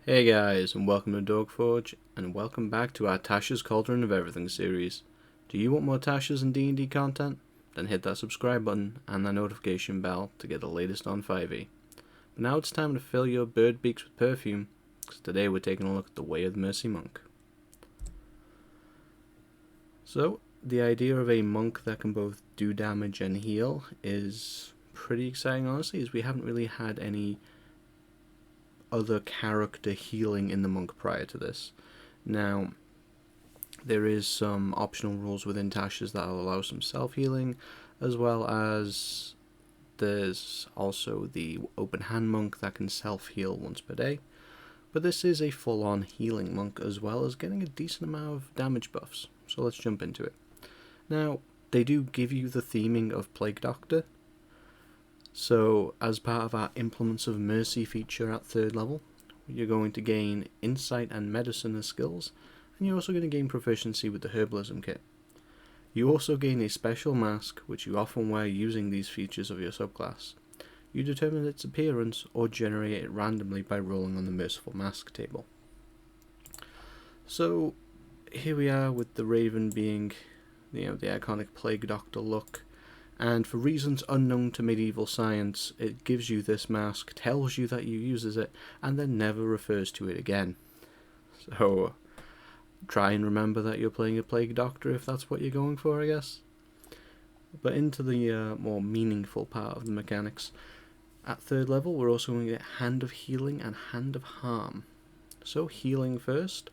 Hey guys, and welcome to Dogforge, and welcome back to our Tasha's Cauldron of Everything series. Do you want more Tasha's and D&D content? Then hit that subscribe button and that notification bell to get the latest on 5e. But now it's time to fill your bird beaks with perfume, because today we're taking a look at the Way of the Mercy Monk. So, the idea of a monk that can both do damage and heal is pretty exciting, honestly, as we haven't really had any other character healing in the monk prior to this. Now, there is some optional rules within Tasha's that will allow some self-healing, as well as there's also the open hand monk that can self-heal once per day. But this is a full-on healing monk, as well as getting a decent amount of damage buffs. So let's jump into it. Now, they do give you the theming of Plague Doctor. So, as part of our Implements of Mercy feature at 3rd level, you're going to gain Insight and Medicine as skills, and you're also going to gain proficiency with the Herbalism kit. You also gain a special mask, which you often wear using these features of your subclass. You determine its appearance or generate it randomly by rolling on the Merciful Mask table. So, here we are with the Raven being, the iconic Plague Doctor look. And for reasons unknown to medieval science, it gives you this mask, tells you that you uses it, and then never refers to it again. So, try and remember that you're playing a Plague Doctor if that's what you're going for, I guess. But into the more meaningful part of the mechanics. At 3rd level, we're also going to get Hand of Healing and Hand of Harm. So, healing first.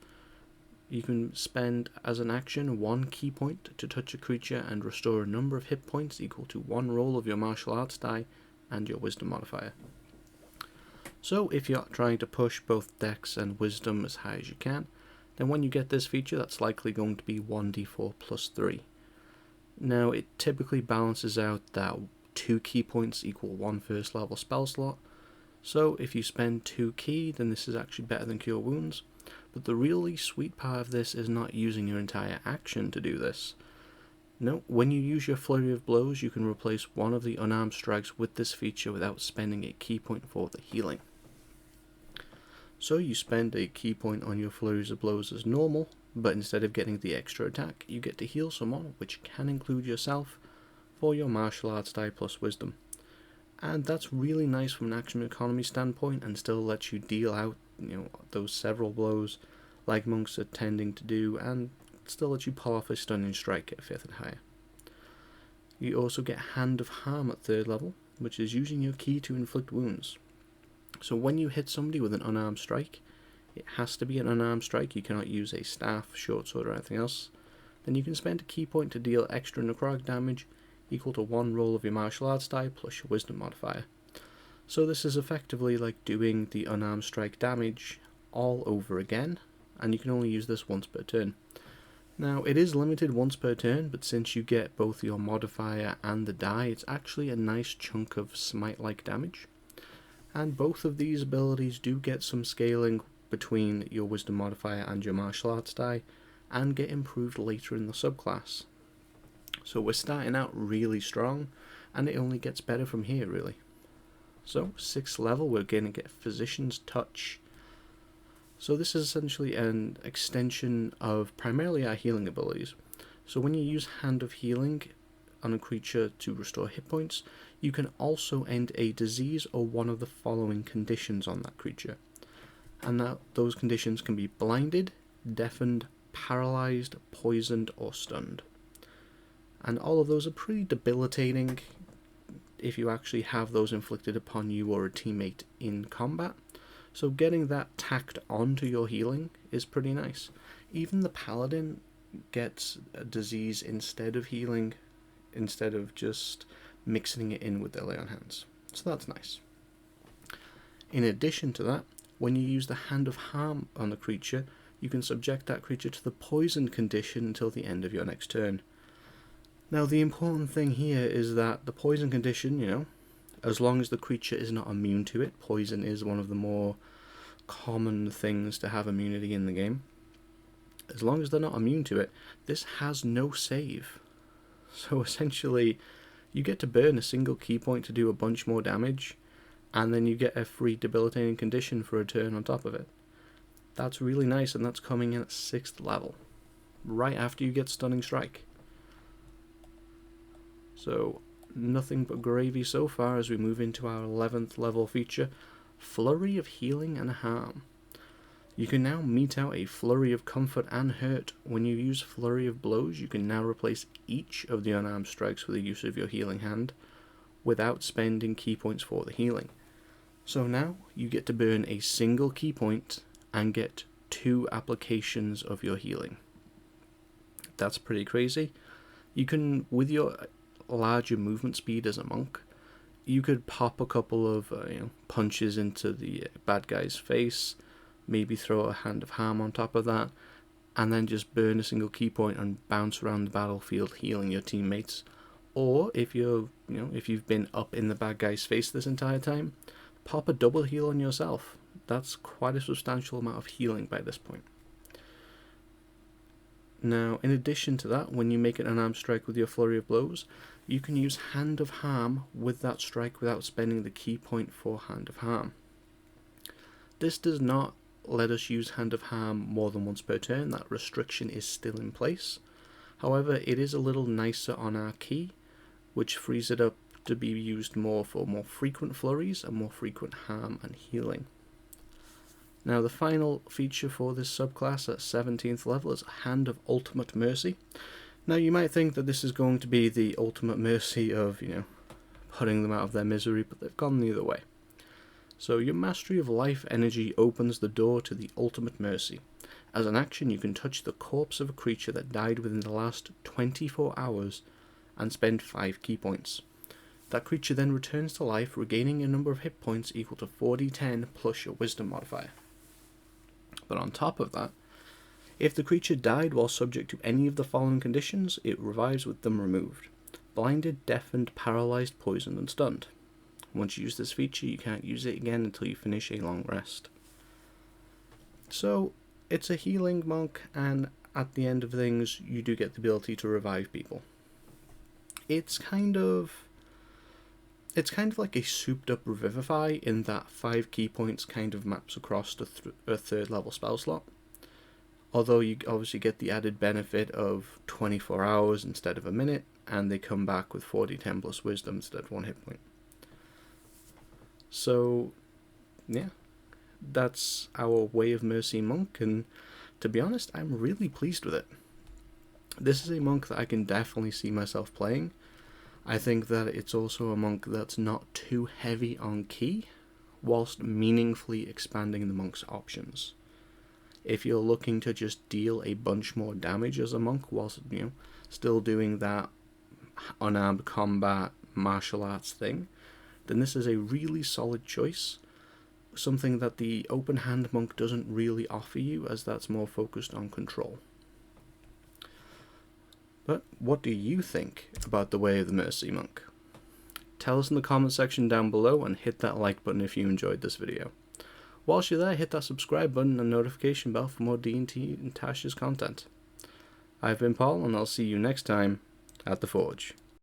You can spend, as an action, 1 key point to touch a creature and restore a number of hit points equal to 1 roll of your martial arts die and your wisdom modifier. So if you're trying to push both dex and wisdom as high as you can, then when you get this feature, that's likely going to be 1d4 plus 3. Now, it typically balances out that 2 key points equal 1 first level spell slot, so if you spend 2 key, then this is actually better than Cure Wounds. But the really sweet part of this is not using your entire action to do this. No, when you use your Flurry of Blows, you can replace one of the unarmed strikes with this feature without spending a key point for the healing. So you spend a key point on your Flurries of Blows as normal, but instead of getting the extra attack, you get to heal someone, which can include yourself, for your martial arts die plus wisdom. And that's really nice from an action economy standpoint, and still lets you deal out those several blows like monks are tending to do, and still lets you pull off a stunning strike at 5th and higher. You also get Hand of Harm at 3rd level, which is using your key to inflict wounds. So when you hit somebody with an unarmed strike, it has to be an unarmed strike, you cannot use a staff, short sword or anything else, then you can spend a key point to deal extra necrotic damage equal to 1 roll of your martial arts die plus your wisdom modifier. So this is effectively like doing the unarmed strike damage all over again, and you can only use this once per turn. Now, it is limited once per turn, but since you get both your modifier and the die, it's actually a nice chunk of smite-like damage. And both of these abilities do get some scaling between your wisdom modifier and your martial arts die, and get improved later in the subclass. So we're starting out really strong, and it only gets better from here, really. So, 6th level, we're going to get Physician's Touch. So this is essentially an extension of primarily our healing abilities. So when you use Hand of Healing on a creature to restore hit points, you can also end a disease or one of the following conditions on that creature. And those conditions can be blinded, deafened, paralyzed, poisoned, or stunned. And all of those are pretty debilitating if you actually have those inflicted upon you or a teammate in combat. So getting that tacked onto your healing is pretty nice. Even the paladin gets a disease instead of healing, instead of just mixing it in with their lay on hands. So that's nice. In addition to that, when you use the Hand of Harm on the creature, you can subject that creature to the poison condition until the end of your next turn. Now, the important thing here is that the poison condition, as long as the creature is not immune to it, poison is one of the more common things to have immunity in the game. As long as they're not immune to it, this has no save. So essentially, you get to burn a single key point to do a bunch more damage, and then you get a free debilitating condition for a turn on top of it. That's really nice, and that's coming in at 6th level, right after you get Stunning Strike. So nothing but gravy so far as we move into our 11th level feature, Flurry of Healing and Harm. You can now mete out a Flurry of Comfort and Hurt. When you use Flurry of Blows, you can now replace each of the unarmed strikes with the use of your healing hand without spending key points for the healing. So now you get to burn a single key point and get 2 applications of your healing. That's pretty crazy. You can, with your larger movement speed as a monk, you could pop a couple of punches into the bad guy's face, maybe throw a Hand of Harm on top of that, and then just burn a single key point and bounce around the battlefield healing your teammates. Or if if you've been up in the bad guy's face this entire time, pop a double heal on yourself. That's quite a substantial amount of healing by this point. Now, in addition to that, when you make an unarmed strike with your Flurry of Blows, you can use Hand of Harm with that strike without spending the key point for Hand of Harm. This does not let us use Hand of Harm more than once per turn. That restriction is still in place. However, it is a little nicer on our key, which frees it up to be used more for more frequent flurries and more frequent harm and healing. Now, the final feature for this subclass at 17th level is Hand of Ultimate Mercy. Now, you might think that this is going to be the ultimate mercy of, putting them out of their misery, but they've gone the other way. So, your Mastery of Life energy opens the door to the Ultimate Mercy. As an action, you can touch the corpse of a creature that died within the last 24 hours and spend 5 key points. That creature then returns to life, regaining a number of hit points equal to 4d10 plus your Wisdom modifier. But on top of that, if the creature died while subject to any of the following conditions, it revives with them removed: blinded, deafened, paralyzed, poisoned, and stunned. Once you use this feature, you can't use it again until you finish a long rest. So, it's a healing monk, and at the end of things, you do get the ability to revive people. It's kind of like a souped up Revivify in that 5 key points kind of maps across to a 3rd level spell slot. Although you obviously get the added benefit of 24 hours instead of a minute, and they come back with 4d10 plus Wisdom instead of 1 hit point. So, yeah, that's our Way of Mercy monk, and to be honest, I'm really pleased with it. This is a monk that I can definitely see myself playing. I think that it's also a monk that's not too heavy on key, whilst meaningfully expanding the monk's options. If you're looking to just deal a bunch more damage as a monk, whilst still doing that unarmed combat martial arts thing, then this is a really solid choice. Something that the open hand monk doesn't really offer you, as that's more focused on control. But what do you think about the Way of the Mercy monk? Tell us in the comment section down below, and hit that like button if you enjoyed this video. Whilst you're there, hit that subscribe button and notification bell for more D&T and Tasha's content. I've been Paul, and I'll see you next time at the Forge.